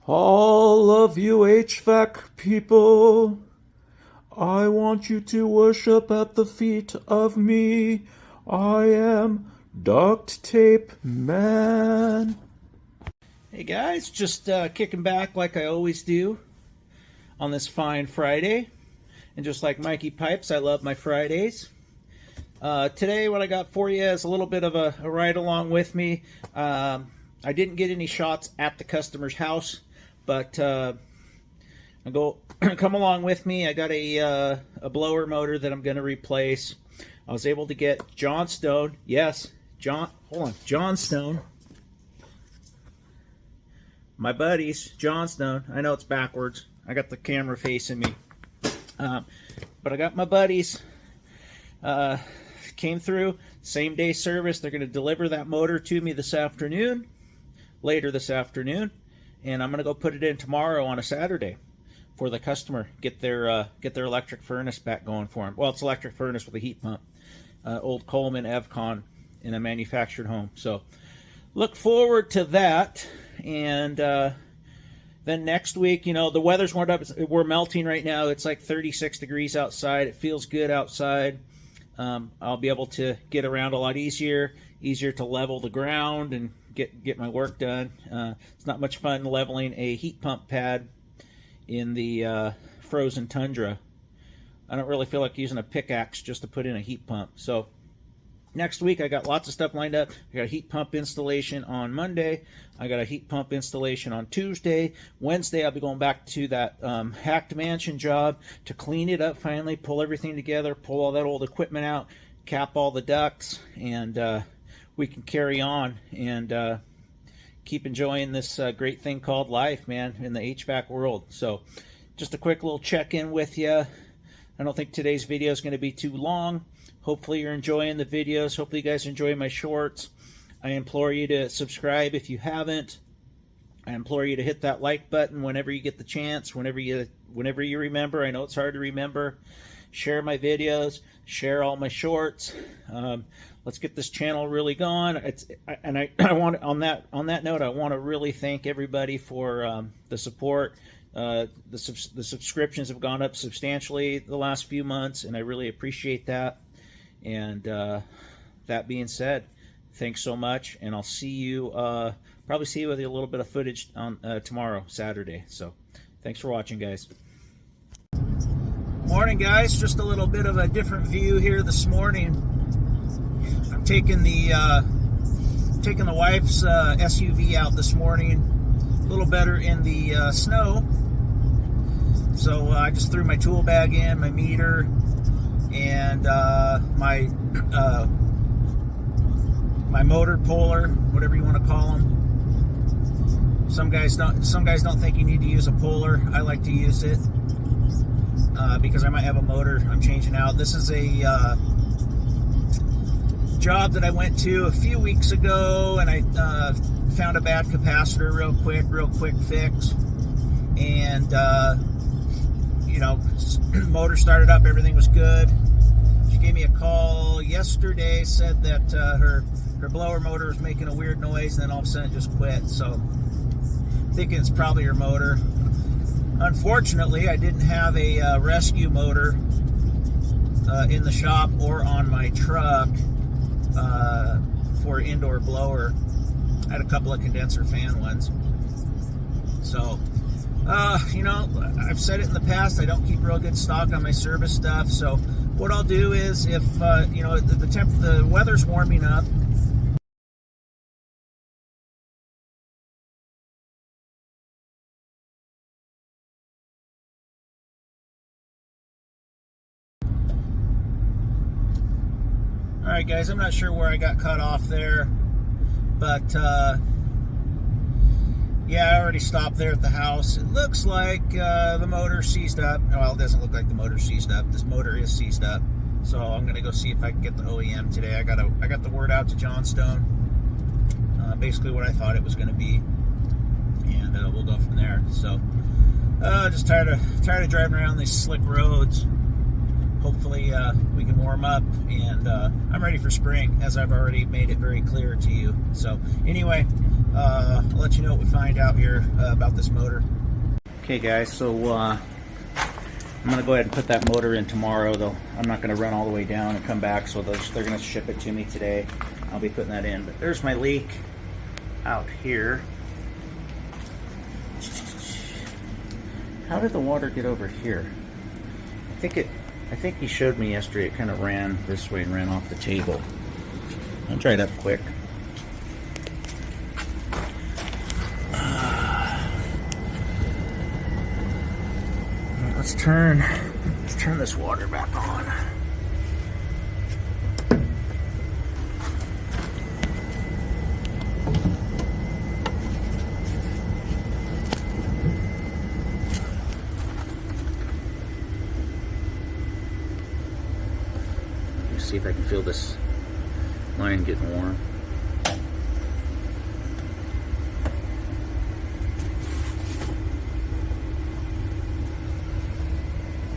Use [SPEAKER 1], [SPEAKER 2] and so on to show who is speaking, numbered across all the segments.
[SPEAKER 1] All of you HVAC people, I want you to worship at the feet of me. I am Duct Tape Man. Hey guys, just kicking back like I always do on this fine Friday. And just like Mikey Pipes, I love my Fridays. Today what I got for you is a little bit of a ride along with me. I didn't get any shots at the customer's house, but come along with me. I got a blower motor that I'm going to replace. I was able to get John Stone. Yes, John Stone. My buddies, John Stone. I know it's backwards. I got the camera facing me. But I got my buddies. Came through, same day service. They're going to deliver that motor to me later this afternoon, and I'm going to go put it in tomorrow on a Saturday for the customer. Get their electric furnace back going for them. Well, it's electric furnace with a heat pump. Old Coleman Evcon in a manufactured home. So look forward to that. And then next week, you know, the weather's warmed up. We're melting right now. It's like 36 degrees outside. It feels good outside. I'll be able to get around a lot easier to level the ground and get my work done. It's not much fun leveling a heat pump pad in the frozen tundra. I don't really feel like using a pickaxe just to put in a heat pump. So next week I got lots of stuff lined up. I got a heat pump installation on Monday. I got a heat pump installation on Tuesday. Wednesday I'll be going back to that hacked mansion job to clean it up finally, pull everything together, pull all that old equipment out, cap all the ducts, and we can carry on and keep enjoying this great thing called life, man, in the HVAC world. So just a quick little check-in with you. I don't think today's video is going to be too long. Hopefully you're enjoying the videos. Hopefully you guys enjoy my shorts. I implore you to subscribe if you haven't. I implore you to hit that like button whenever you get the chance, whenever you remember. I know it's hard to remember. Share my videos, share all my shorts. Let's get this channel really going. I want on that note, I want to really thank everybody for the support. The subscriptions have gone up substantially the last few months, and I really appreciate that. And that being said, thanks so much, and I'll see you, probably see you with a little bit of footage on tomorrow, Saturday. So thanks for watching, guys. Morning, guys. Just a little bit of a different view here this morning. I'm taking the wife's SUV out this morning, a little better in the snow. So I just threw my tool bag in, my meter, and my motor puller, whatever you want to call them. Some guys don't think you need to use a puller. I like to use it because I might have a motor I'm changing out. This is a job that I went to a few weeks ago, and I found a bad capacitor real quick fix, and you know, motor started up, everything was good. She gave me a call yesterday, said that her blower motor was making a weird noise, and then all of a sudden it just quit. So I'm thinking it's probably her motor. Unfortunately, I didn't have a rescue motor in the shop or on my truck for indoor blower. I had a couple of condenser fan ones. So you know, I've said it in the past, I don't keep real good stock on my service stuff. So what I'll do is, if you know, the weather's warming up, all right, guys, I'm not sure where I got cut off there, but yeah, I already stopped there at the house. It looks like the motor seized up. Well, it doesn't look like the motor seized up. This motor is seized up. So I'm gonna go see if I can get the OEM today. I got the word out to John Stone. Basically what I thought it was gonna be, and we'll go from there. So just tired of driving around these slick roads. hopefully we can warm up, and I'm ready for spring, as I've already made it very clear to you. So anyway, I'll let you know what we find out here about this motor. Okay guys, so I'm going to go ahead and put that motor in tomorrow, though. I'm not going to run all the way down and come back, so they're going to ship it to me today. I'll be putting that in. But there's my leak out here. How did the water get over here? I think he showed me yesterday. It kind of ran this way and ran off the table. I'll dry it up quick. Let's turn this water back on. Let's see if I can feel this line getting warm.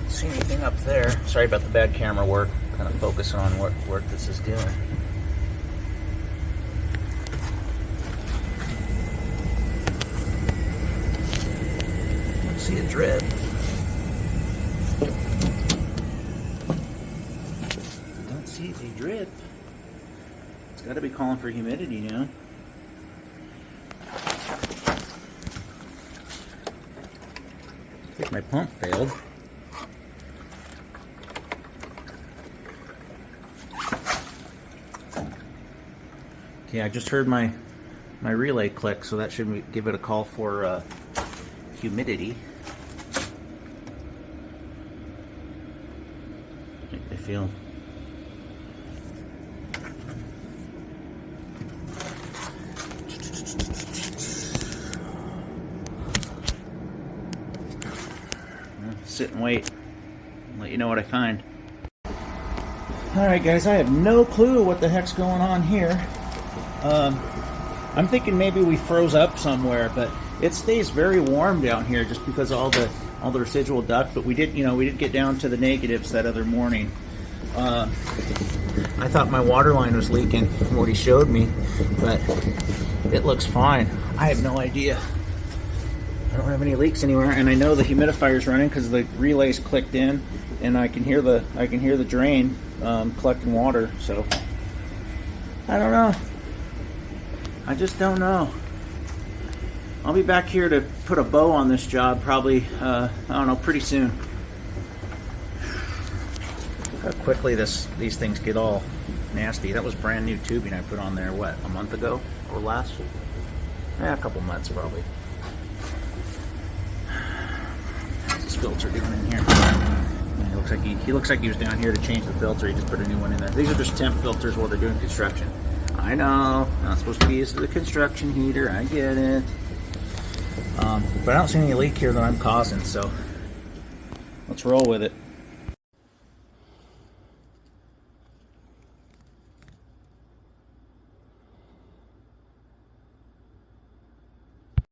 [SPEAKER 1] See anything up there? Sorry about the bad camera work. Kind of focusing on what work this is doing. Don't see a drip. Don't see a drip. It's got to be calling for humidity, you know. I think my pump failed. Okay, I just heard my relay click, so that should give it a call for humidity. I feel. Sit and wait. I'll let you know what I find. Alright guys, I have no clue what the heck's going on here. I'm thinking maybe we froze up somewhere, but it stays very warm down here just because of all the residual duct. But we did get down to the negatives that other morning. I thought my water line was leaking from what he showed me, but it looks fine. I have no idea. I don't have any leaks anywhere, and I know the humidifier's running because the relay's clicked in, and I can hear the drain collecting water. So I don't know. I just don't know. I'll be back here to put a bow on this job probably, I don't know, pretty soon. Look how quickly these things get all nasty. That was brand new tubing I put on there, what, a month ago or less? Yeah, a couple months probably. How's this filter doing in here? He looks like he was down here to change the filter. He just put a new one in there. These are just temp filters while they're doing construction. I know, not supposed to be used to the construction heater, I get it. But I don't see any leak here that I'm causing, so let's roll with it.